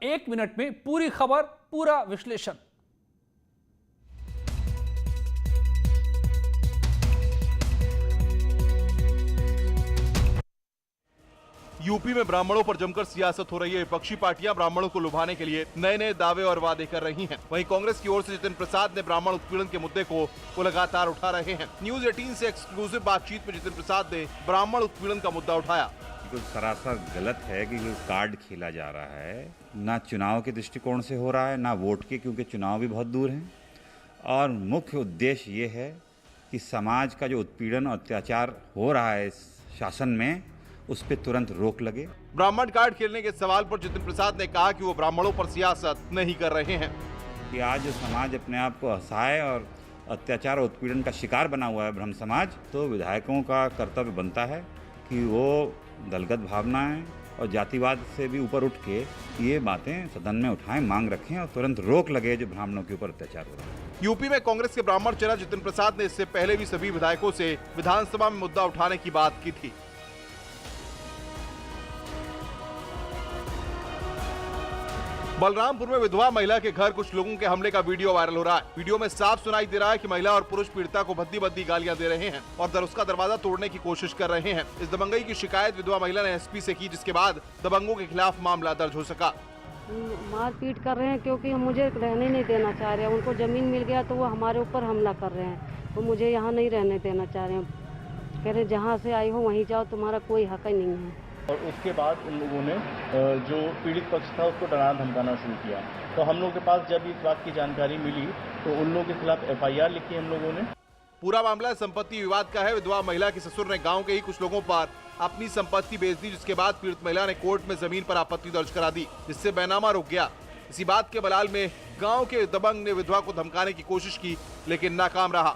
1 minute में पूरी खबर, पूरा विश्लेषण। यूपी में ब्राह्मणों पर जमकर सियासत हो रही है। विपक्षी पार्टियां ब्राह्मणों को लुभाने के लिए नए नए दावे और वादे कर रही हैं। वहीं कांग्रेस की ओर से जितिन प्रसाद ने ब्राह्मण उत्पीड़न के मुद्दे को वो लगातार उठा रहे हैं। न्यूज 18 से एक्सक्लूसिव बातचीत में जितिन प्रसाद ने ब्राह्मण उत्पीड़न का मुद्दा उठाया। बिल्कुल सरासर गलत है कि कार्ड खेला जा रहा है, ना चुनाव के दृष्टिकोण से हो रहा है, ना वोट के, क्योंकि चुनाव भी बहुत दूर है। और मुख्य उद्देश्य ये है कि समाज का जो उत्पीड़न और अत्याचार हो रहा है इस शासन में, उस पर तुरंत रोक लगे। ब्राह्मण कार्ड खेलने के सवाल पर जितिन प्रसाद ने कहा कि वो ब्राह्मणों पर सियासत नहीं कर रहे हैं। कि आज जो समाज अपने आप को असहाय और अत्याचार और उत्पीड़न का शिकार बना हुआ है ब्रह्म समाज, तो विधायकों का कर्तव्य बनता है कि वो दलगत भावनाएं और जातिवाद से भी ऊपर उठ के ये बातें सदन में उठाएं, मांग रखें और तुरंत रोक लगे जो ब्राह्मणों के ऊपर अत्याचार हो रहा है। यूपी में कांग्रेस के ब्राह्मण चेहरा जितिन प्रसाद ने इससे पहले भी सभी विधायकों से विधानसभा में मुद्दा उठाने की बात की थी। बलरामपुर में विधवा महिला के घर कुछ लोगों के हमले का वीडियो वायरल हो रहा है। वीडियो में साफ सुनाई दे रहा है कि महिला और पुरुष पीड़िता को भद्दी भद्दी गालियां दे रहे हैं और उसका दरवाजा तोड़ने की कोशिश कर रहे हैं। इस दबंगई की शिकायत विधवा महिला ने एसपी से की, जिसके बाद दबंगों के खिलाफ मामला दर्ज हो सका। मारपीट कर रहे हैं क्योंकि मुझे रहने नहीं देना चाह रहे हैं। उनको जमीन मिल गया तो वो हमारे ऊपर हमला कर रहे हैं। वो मुझे यहाँ नहीं रहने देना चाह रहे हैं। कह रहे जहाँ से आई हो वहीं जाओ, तुम्हारा कोई हक ही नहीं है। और उसके बाद उन लोगों ने जो पीड़ित पक्ष था उसको डराना धमकाना शुरू किया। तो हम लोगों के पास जब इस बात की जानकारी मिली तो उन लोगों के खिलाफ FIR लिखी हम लोगों ने। पूरा मामला संपत्ति विवाद का है। विधवा महिला के ससुर ने गांव के ही कुछ लोगों पर अपनी संपत्ति बेच दी, जिसके बाद पीड़ित महिला ने कोर्ट में जमीन पर आपत्ति दर्ज करा दी, जिससे बैनामा रुक गया। इसी बात के बलाल में गांव के दबंग ने विधवा को धमकाने की कोशिश की, लेकिन नाकाम रहा।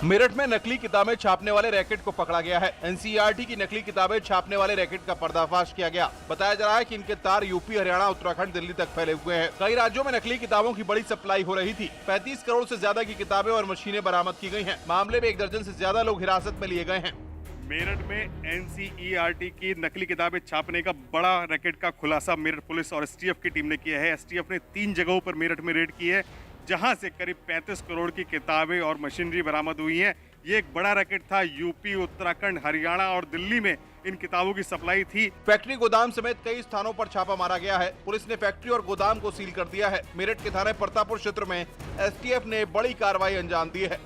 मेरठ में नकली किताबें छापने वाले रैकेट को पकड़ा गया है। NCERT की नकली किताबें छापने वाले रैकेट का पर्दाफाश किया गया। बताया जा रहा है कि इनके तार यूपी, हरियाणा, उत्तराखंड, दिल्ली तक फैले हुए हैं। कई राज्यों में नकली किताबों की बड़ी सप्लाई हो रही थी। 35 करोड़ से ज्यादा की किताबें और मशीनें बरामद की गई हैं। मामले में 1 दर्जन से ज्यादा लोग हिरासत में लिए गए हैं। मेरठ में NCERT की नकली किताबें छापने का बड़ा रैकेट का खुलासा मेरठ पुलिस और STF की टीम ने किया है। STF ने 3 जगहों पर मेरठ में रेड की है, जहां से करीब 35 करोड़ की किताबें और मशीनरी बरामद हुई है। ये एक बड़ा रैकेट था। यूपी, उत्तराखंड, हरियाणा और दिल्ली में इन किताबों की सप्लाई थी। फैक्ट्री, गोदाम समेत कई स्थानों पर छापा मारा गया है। पुलिस ने फैक्ट्री और गोदाम को सील कर दिया है। मेरठ के थाना प्रतापपुर क्षेत्र में STF ने बड़ी कार्रवाई अंजाम दी है।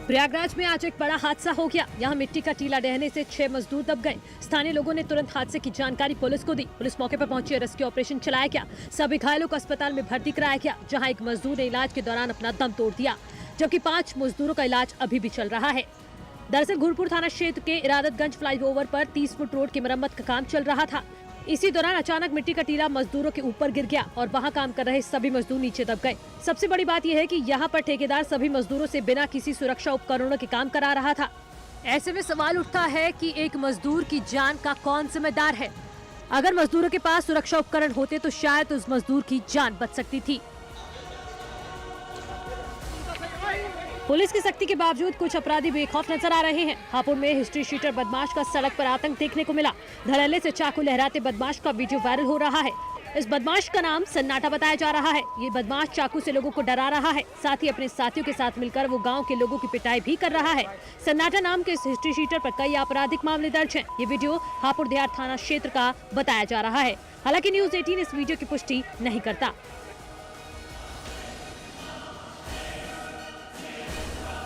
प्रयागराज में आज एक बड़ा हादसा हो गया। यहाँ मिट्टी का टीला ढहने से 6 मजदूर दब गए। स्थानीय लोगों ने तुरंत हादसे की जानकारी पुलिस को दी। पुलिस मौके पर पहुंची, रेस्क्यू ऑपरेशन चलाया गया। सभी घायलों को अस्पताल में भर्ती कराया गया, जहां एक मजदूर ने इलाज के दौरान अपना दम तोड़ दिया, जबकि 5 मजदूरों का इलाज अभी भी चल रहा है। दरअसल घुरपुर थाना क्षेत्र के इरादतगंज फ्लाईओवर पर 30 फुट रोड की मरम्मत का काम चल रहा था। इसी दौरान अचानक मिट्टी का टीला मजदूरों के ऊपर गिर गया और वहां काम कर रहे सभी मजदूर नीचे दब गए। सबसे बड़ी बात यह है कि यहाँ पर ठेकेदार सभी मजदूरों से बिना किसी सुरक्षा उपकरणों के काम करा रहा था। ऐसे में सवाल उठता है कि एक मजदूर की जान का कौन जिम्मेदार है। अगर मजदूरों के पास सुरक्षा उपकरण होते तो शायद उस मजदूर की जान बच सकती थी। पुलिस की सख्ती के बावजूद कुछ अपराधी बेखौफ नजर आ रहे हैं। हापुड़ में हिस्ट्री शीटर बदमाश का सड़क पर आतंक देखने को मिला। धड़ल्ले से चाकू लहराते बदमाश का वीडियो वायरल हो रहा है। इस बदमाश का नाम सन्नाटा बताया जा रहा है। ये बदमाश चाकू से लोगों को डरा रहा है, साथ ही अपने साथियों के साथ मिलकर वो गांव के लोगों की पिटाई भी कर रहा है। सन्नाटा नाम के इस हिस्ट्री शीटर पर कई आपराधिक मामले दर्ज हैं। ये वीडियो हापुड़ देहात थाना क्षेत्र का बताया जा रहा है। हालांकि न्यूज 18 इस वीडियो की पुष्टि नहीं करता।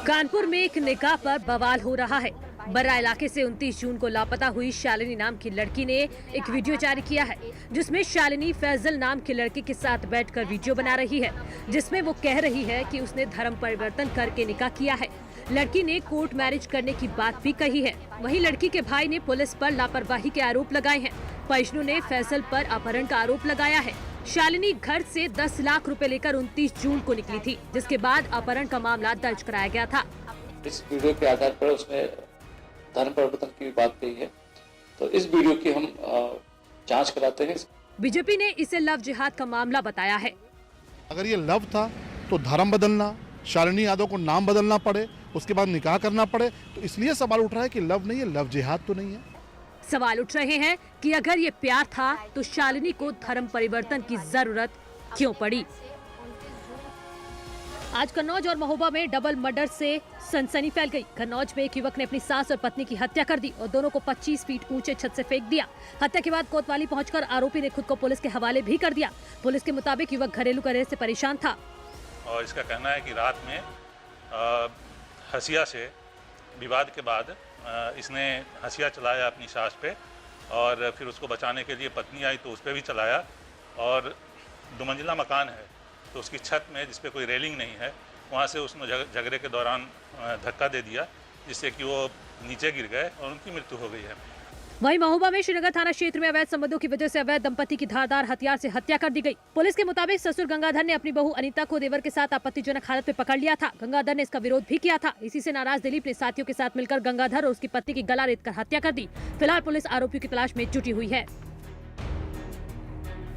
कानपुर में एक निकाह पर बवाल हो रहा है। बर्रा इलाके से 29 जून को लापता हुई शालिनी नाम की लड़की ने एक वीडियो जारी किया है, जिसमें शालिनी फैजल नाम के लड़के के साथ बैठकर वीडियो बना रही है, जिसमें वो कह रही है कि उसने धर्म परिवर्तन करके निकाह किया है। लड़की ने कोर्ट मैरिज करने की बात भी कही है। वहीं लड़की के भाई ने पुलिस पर लापरवाही के आरोप लगाए हैं। फैजनू ने फैजल पर अपहरण का आरोप लगाया है। शालिनी घर से 10 लाख रुपए लेकर 29 जून को निकली थी, जिसके बाद अपहरण का मामला दर्ज कराया गया था। इस वीडियो के आधार पर उसने धर्म परिवर्तन की बात कही है, तो इस वीडियो की हम जांच कराते हैं। बीजेपी ने इसे लव जिहाद का मामला बताया है। अगर ये लव था तो धर्म बदलना, शालिनी यादव को नाम बदलना पड़े, उसके बाद निकाह करना पड़े, तो इसलिए सवाल उठ रहा है कि लव नहीं है, लव जिहाद तो नहीं है। सवाल उठ रहे हैं कि अगर ये प्यार था तो शालिनी को धर्म परिवर्तन की जरूरत क्यों पड़ी। आज कन्नौज और महोबा में डबल मर्डर से सनसनी फैल गई। कन्नौज में एक युवक ने अपनी सास और पत्नी की हत्या कर दी और दोनों को 25 फीट ऊंचे छत से फेंक दिया। हत्या के बाद कोतवाली पहुंचकर आरोपी ने खुद को पुलिस के हवाले भी कर दिया। पुलिस के मुताबिक युवक घरेलू कलह से परेशान था और इसका कहना है कि रात में हसिया से विवाद के बाद इसने हसिया चलाया अपनी सास पे और फिर उसको बचाने के लिए पत्नी आई तो उस पर भी चलाया। और 2 मंजिला मकान है तो उसकी छत में जिस पे कोई रेलिंग नहीं है वहाँ से उसने झगड़े के दौरान धक्का दे दिया जिससे कि वो नीचे गिर गए और उनकी मृत्यु हो गई है। वहीं महोबा में श्रीनगर थाना क्षेत्र में अवैध संबंधों की वजह से अवैध दंपति की धारदार हथियार से हत्या कर दी गई। पुलिस के मुताबिक ससुर गंगाधर ने अपनी बहू अनीता को देवर के साथ आपत्तिजनक हालत में पकड़ लिया था। गंगाधर ने इसका विरोध भी किया था। इसी से नाराज दिलीप ने साथियों के साथ मिलकर गंगाधर और उसकी पत्नी की गला रेतकर हत्या कर दी। फिलहाल पुलिस आरोपियों की तलाश में जुटी हुई है।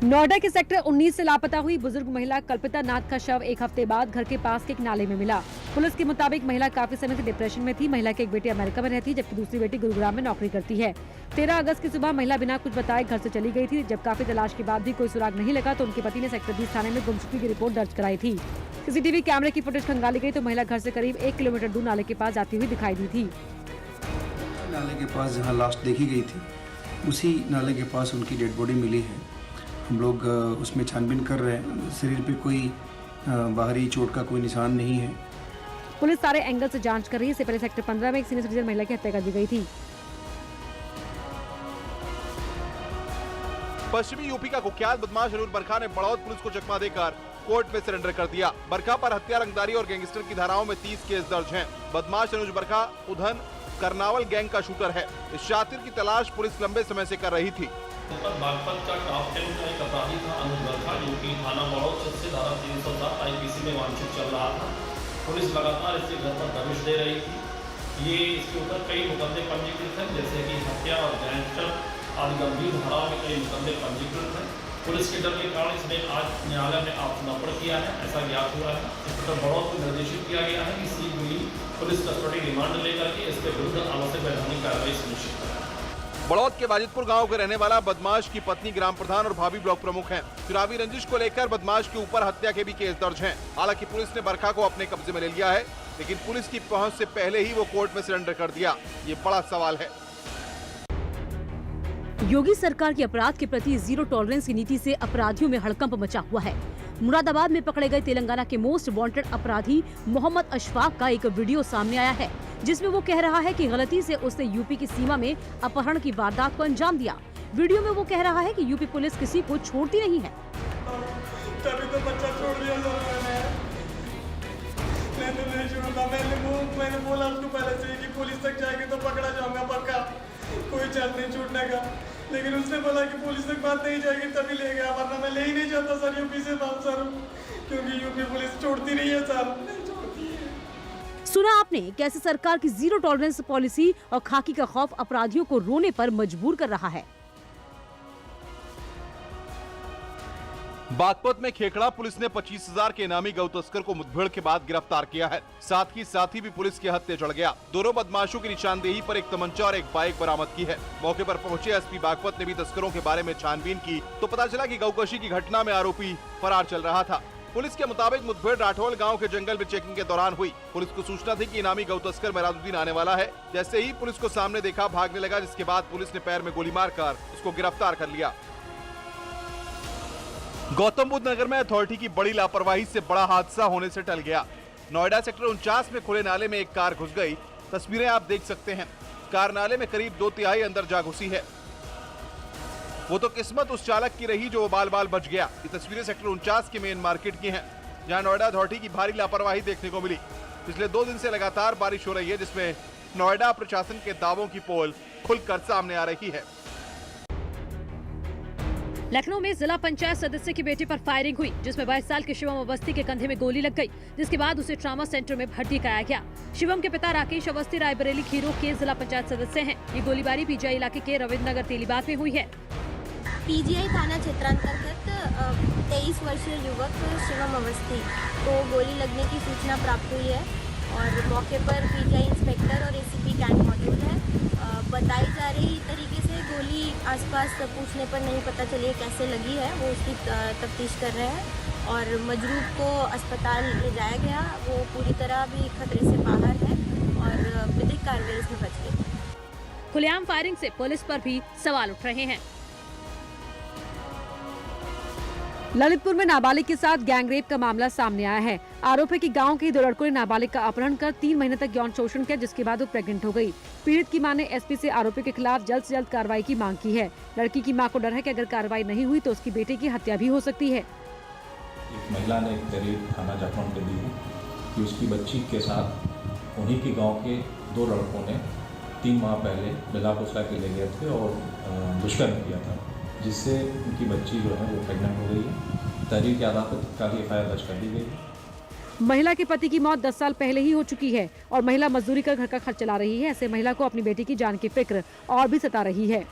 नोएडा के सेक्टर 19 से लापता हुई बुजुर्ग महिला कल्पिता नाथ का शव एक हफ्ते बाद घर के पास के एक नाले में मिला। पुलिस के मुताबिक महिला काफी समय से डिप्रेशन में थी। महिला की एक बेटी अमेरिका में रहती है जबकि दूसरी बेटी गुरुग्राम में नौकरी करती है। 13 अगस्त की सुबह महिला बिना कुछ बताए घर से चली गई थी। जब काफी तलाश के बाद भी कोई सुराग नहीं लगा तो उनके पति ने सेक्टर 20 थाने में गुमशुदगी की रिपोर्ट दर्ज कराई थी। सीसीटीवी कैमरे की फुटेज खंगाली गई तो महिला घर से करीब 1 किलोमीटर दूर नाले के पास जाती हुई दिखाई दी थी। नाले के पास जहाँ लास्ट देखी गई थी उसी नाले के पास उनकी डेड बॉडी मिली है। हम लोग उसमें छानबीन कर रहे हैं। शरीर पे कोई बाहरी चोट का कोई निशान नहीं है। पुलिस सारे एंगल से जांच कर रही है। इससे पहले सेक्टर 15 में एक सीनियर सिटीजन महिला की हत्या कर दी गई थी। पश्चिमी यूपी का कुख्यात बदमाश अनुज बरखा ने बड़ौद पुलिस को चकमा देकर कोर्ट में सरेंडर कर दिया। बरखा पर हत्या, रंगदारी और गैंगस्टर की धाराओं में 30 केस दर्ज हैं। बदमाश अनुज बरखा उधन करनावल गैंग का शूटर है। इस शातिर की तलाश पुलिस लंबे समय से कर रही थी। बागपत का टॉप 10 का एक अपराधी था अनुज बरखा, जो कि थाना बड़ौद से धारा 307 आईपीसी में वांछित चल रहा था। पुलिस लगातार इसके घर पर दबिश दे रही थी। ये इसके ऊपर कई मुकदमे पंजीकृत हैं जैसे कि हत्या और गैंगस्टर आदि गंभीर धाराओं में कई मुकदमे पंजीकृत हैं। पुलिस के डर के कारण इसने आज न्यायालय में आत्मसमर्पण किया है, ऐसा ज्ञात हुआ है। इंस्पेक्टर बड़ौद को निर्देशित किया गया है कि सीबीआई पुलिस कस्टडी रिमांड लेकर के इसके विरुद्ध आवश्यक वैधानिक कार्रवाई सुनिश्चित करें। बड़ौद के बाजितपुर गांव के रहने वाला बदमाश की पत्नी ग्राम प्रधान और भाभी ब्लॉक प्रमुख हैं। चुनावी रंजिश को लेकर बदमाश के ऊपर हत्या के भी केस दर्ज हैं। हालांकि पुलिस ने बरखा को अपने कब्जे में ले लिया है, लेकिन पुलिस की पहुंच से पहले ही वो कोर्ट में सरेंडर कर दिया। ये बड़ा सवाल है। योगी सरकार की अपराध के प्रति जीरो टॉलरेंस की नीति से अपराधियों में हड़कंप मचा हुआ है। मुरादाबाद में पकड़े गए तेलंगाना के मोस्ट वांटेड अपराधी मोहम्मद अशफाक का एक वीडियो सामने आया है जिसमें वो कह रहा है कि गलती से उसने यूपी की सीमा में अपहरण की वारदात को अंजाम दिया। वीडियो में वो कह रहा है कि यूपी पुलिस किसी को छोड़ती नहीं है। तभी तो बच्चा छोड़ दिया मैंने बोला उसको पहले से कि पुलिस तक जाएंगे तो पकड़ा जाऊंगा पक्का, कोई चांस नहीं छूटने का। लेकिन उसने बोला कि पुलिस तक बात नहीं जाएगी तभी ले गया, वरना मैं ले ही नहीं जाता सर यूपी से बात सर, क्योंकि यूपी पुलिस छोड़ती नहीं है सर, नहीं छोड़ती है। सुना आपने कैसे सरकार की जीरो टॉलरेंस पॉलिसी और खाकी का खौफ अपराधियों को रोने पर मजबूर कर रहा है। बागपत में खेखड़ा पुलिस ने 25,000 के इनामी गौ तस्कर को मुठभेड़ के बाद गिरफ्तार किया है। साथ ही भी पुलिस के हत्थे चढ़ गया। दोनों बदमाशों की निशानदेही पर एक तमंचा और एक बाइक बरामद की है। मौके पर पहुंचे एसपी बागपत ने भी तस्करों के बारे में छानबीन की तो पता चला कि गौकशी की घटना में आरोपी फरार चल रहा था। पुलिस के मुताबिक मुठभेड़ राठौल गांव के जंगल में चेकिंग के दौरान हुई। पुलिस को सूचना थी कि इनामी गौ तस्कर मेराजुद्दीन आने वाला है। जैसे ही पुलिस को सामने देखा भागने लगा, जिसके बाद पुलिस ने पैर में गोली मारकर उसको गिरफ्तार कर लिया। गौतम बुद्ध नगर में अथॉरिटी की बड़ी लापरवाही से बड़ा हादसा होने से टल गया। नोएडा सेक्टर 49 में खुले नाले में एक कार घुस गई। तस्वीरें आप देख सकते हैं। कार नाले में करीब 2/3 अंदर जा घुसी है। वो तो किस्मत उस चालक की रही जो बाल बाल बच गया। ये तस्वीरें सेक्टर 49 के मेन मार्केट की हैं, जहां नोएडा अथॉरिटी की भारी लापरवाही देखने को मिली। पिछले 2 दिन से लगातार बारिश हो रही है, जिसमें नोएडा प्रशासन के दावों की पोल खुलकर सामने आ रही है। लखनऊ में जिला पंचायत सदस्य की बेटी पर फायरिंग हुई, जिसमें 22 साल के शिवम अवस्थी के कंधे में गोली लग गई, जिसके बाद उसे ट्रॉमा सेंटर में भर्ती कराया गया। शिवम के पिता राकेश अवस्थी रायबरेली खीरों के जिला पंचायत सदस्य हैं। ये गोलीबारी पीजीआई इलाके के रविंद्र नगर तेलीबाग में हुई है। पीजीआई थाना क्षेत्रांतर्गत 23 वर्षीय युवक शिवम अवस्थी को गोली लगने की सूचना प्राप्त हुई है और मौके पर पीजीआई इंस्पेक्टर और एसीपी कैंट मौजूद है। बताई जा रही तरीके से आसपास पूछने पर नहीं पता चली है कैसे लगी है, वो उसकी तफ्तीश कर रहे हैं। और मजरूब को अस्पताल ले जाया गया, वो पूरी तरह भी खतरे से बाहर है और विधिक कार्रवाई इसमें बच गई। खुलेआम फायरिंग से पुलिस पर भी सवाल उठ रहे हैं। ललितपुर में नाबालिग के साथ गैंगरेप का मामला सामने आया है। आरोप है कि गांव के 2 लड़कों ने नाबालिग का अपहरण कर 3 महीने तक यौन शोषण किया, जिसके बाद वो प्रेग्नेंट हो गई। पीड़ित की मां ने एसपी से आरोपी के खिलाफ जल्द से जल्द कार्रवाई की मांग की है। लड़की की मां को डर है कि अगर कार्रवाई नहीं हुई तो उसकी बेटे की हत्या भी हो सकती है। एक महिला ने करीब थाना जाखौन के दी है कि उसकी बच्ची के साथ उन्हीं के गाँव के 2 लड़कों ने 3 माह पहले बिला फुसला के ले गए थे और दुष्कर्म किया था, जिससे उनकी बच्ची जो है वो प्रेग्नेंट हो गई है। तहरीर के आधार पर तत्काल एफआईआर दर्ज कर दी गई है। महिला के पति की मौत 10 साल पहले ही हो चुकी है और महिला मजदूरी कर घर का खर्च चला रही है। ऐसे महिला को अपनी बेटी की जान की फिक्र और भी सता रही है।